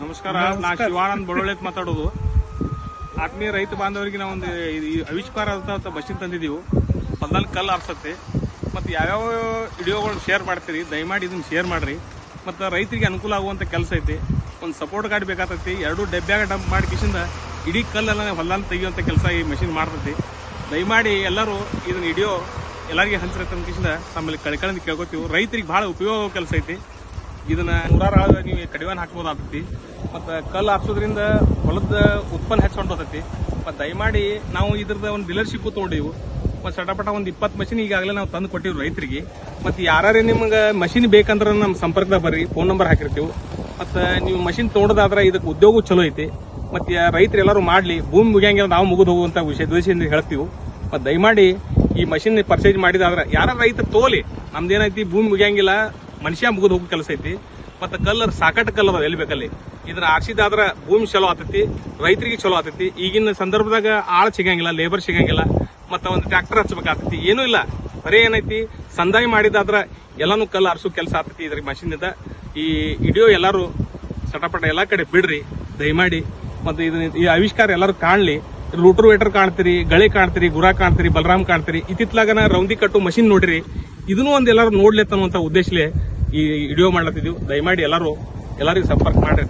ನಮಸ್ಕಾರ. ನಾ ಶಿವಾನಂದ್ ಬಡೋಳೆತ್ ಮಾತಾಡೋದು. ಆತ್ಮೀಯ ರೈತ ಬಾಂಧವರಿಗೆ ನಾವು ಒಂದು ಆವಿಷ್ಕಾರ ಅಂತ ಮಷಿನ್ ತಂದಿದ್ದೀವಿ. ಹೊಲದಲ್ಲಿ ಕಲ್ಲು ಆರ್ಸತ್ತೆ ಮತ್ತು ಯಾವ್ಯಾವ ವಿಡಿಯೋಗಳು ಶೇರ್ ಮಾಡ್ತೀರಿ, ದಯಮಾಡಿ ಇದನ್ನ ಶೇರ್ ಮಾಡ್ರಿ. ಮತ್ತು ರೈತರಿಗೆ ಅನುಕೂಲ ಆಗುವಂಥ ಕೆಲಸ ಐತಿ. ಒಂದು ಸಪೋರ್ಟ್ ಗಾಡಿ ಬೇಕಾಗ್ತೈತಿ. 2 ಡಬ್ಬ್ಯಾಗ ಡಂಪ್ ಮಾಡಿ ಕಿಶಿಂದ ಇಡೀ ಕಲ್ಲೆಲ್ಲ ಹೊಲದಲ್ಲಿ ತೆಗಿಯುವಂಥ ಕೆಲಸ ಈ ಮಷಿನ್ ಮಾಡ್ತೈತಿ. ದಯಮಾಡಿ ಎಲ್ಲರೂ ಇದನ್ನ ವಿಡಿಯೋ ಎಲ್ಲರಿಗೆ ಹಂಚ್ರೈತೆ ಕಿಶಿಂದ ನಮ್ಮಲ್ಲಿ ಕಳ್ಕೊಳ್ಳಿ ಕೇಳ್ಕೊತೀವಿ. ರೈತರಿಗೆ ಭಾಳ ಉಪಯೋಗ ಕೆಲಸ ಐತಿ. ಇದನ್ನ 100 ಆಳ ನೀವು ಕಡಿವಾನ್ ಹಾಕ್ಬೋದು ಆಗ್ತೈತಿ. ಮತ್ತು ಕಲ್ಲು ಹಾಕ್ಸೋದ್ರಿಂದ ಹೊಲದ ಉತ್ಪನ್ನ ಹೆಚ್ಚು ಹೋಗ್ತೈತಿ. ಮತ್ತು ದಯಮಾಡಿ ನಾವು ಇದ್ರದ್ದು ಒಂದು ಡೀಲರ್ಶಿಪ್ ತೊಗೊಂಡಿವು. ಮತ್ತು ಸಟಪಟ ಒಂದು 20 ಮಷಿನ್ ಈಗಾಗಲೇ ನಾವು ತಂದು ಕೊಟ್ಟಿವಿ ರೈತರಿಗೆ. ಮತ್ತು ಯಾರೇ ನಿಮ್ಗೆ ಮಷಿನ್ ಬೇಕಂದ್ರೆ ನಮ್ಮ ಸಂಪರ್ಕದಾಗ ಬರ್ರಿ, ಫೋನ್ ನಂಬರ್ ಹಾಕಿರ್ತೀವಿ. ಮತ್ತು ನೀವು ಮಷಿನ್ ತೊಗೊಂಡಾದ್ರೆ ಇದಕ್ಕೆ ಉದ್ಯೋಗ ಚಲೋ ಐತಿ. ಮತ್ತು ರೈತರು ಎಲ್ಲರೂ ಮಾಡಲಿ, ಭೂಮಿ ಮುಗಿಯಂಗಿಲ್ಲ ನಾವು ಮುಗಿದು ಹೋಗುವಂಥ ಉದ್ದೇಶದಿಂದ ಹೇಳ್ತೀವಿ. ಮತ್ತು ದಯಮಾಡಿ ಈ ಮಷಿನ್ ಪರ್ಚೇಸ್ ಮಾಡಿದಾದ್ರೆ ಯಾರ ರೈತರು ತೋಲಿ, ನಮ್ದೇನೈತಿ ಭೂಮಿ ಮುಗಿಯಂಗಿಲ್ಲ, ಮನುಷ್ಯ ಮುಗಿದು ಹೋಗೋ ಕೆಲಸ ಐತಿ. ಮತ್ತು ಕಲ್ಲರ್ ಸಾಕಟ್ಟು ಕಲ್ಲರ್ ಎಲ್ಲಿ ಬೇಕಲ್ಲಿ ಇದನ್ನ ಆರ್ಸಿದಾದ್ರೆ ಭೂಮಿ ಚಲೋ ಆತೈತಿ, ರೈತರಿಗೆ ಚಲೋ ಆತೈತಿ. ಈಗಿನ ಸಂದರ್ಭದಾಗ ಆಳ್ ಸಿಗಂಗಿಲ್ಲ, ಲೇಬರ್ ಸಿಗಂಗಿಲ್ಲ, ಮತ್ತು ಒಂದು ಟ್ರ್ಯಾಕ್ಟರ್ ಹಚ್ಬೇಕಾಗ್ತೈತಿ. ಏನೂ ಇಲ್ಲ, ಬರೀ ಏನೈತಿ ಸಂದಾಯ ಮಾಡಿದಾದ್ರೆ ಎಲ್ಲಾನು ಕಲ್ಲು ಆರಿಸೋ ಕೆಲಸ ಆಗ್ತೈತಿ ಇದ್ರ ಮಷಿನಿಂದ. ಈ ವಿಡಿಯೋ ಎಲ್ಲರೂ ಸಟಪಟ ಎಲ್ಲ ಕಡೆ ಬಿಡ್ರಿ ದಯಮಾಡಿ. ಮತ್ತು ಈ ಆವಿಷ್ಕಾರ ಎಲ್ಲರೂ ಕಾಣಲಿ. ರೂಟರ್ ವೇಟರ್ ಕಾಣ್ತೀರಿ, ಗಳೆ ಕಾಣ್ತೀರಿ, ಗುರಾ ಕಾಣ್ತೀರಿ, ಬಲರಾಮ್ ಕಾಣ್ತೀರಿ. ಇತ್ತಿತ್ಲಾಗನ ರೌಂದಿ ಕಟ್ಟು ಮಷಿನ್ ನೋಡಿರಿ. ಇದನ್ನು ಒಂದು ಎಲ್ಲರೂ ನೋಡ್ಲಿ ಅನ್ನುವಂಥ ಉದ್ದೇಶಲೇ ಈ ವಿಡಿಯೋ ಮಾಡ್ಲತ್ತಿದ್ದೀವಿ. ದಯಮಾಡಿ ಎಲ್ಲರಿಗೂ ಸಂಪರ್ಕ ಮಾಡ್ರಿ.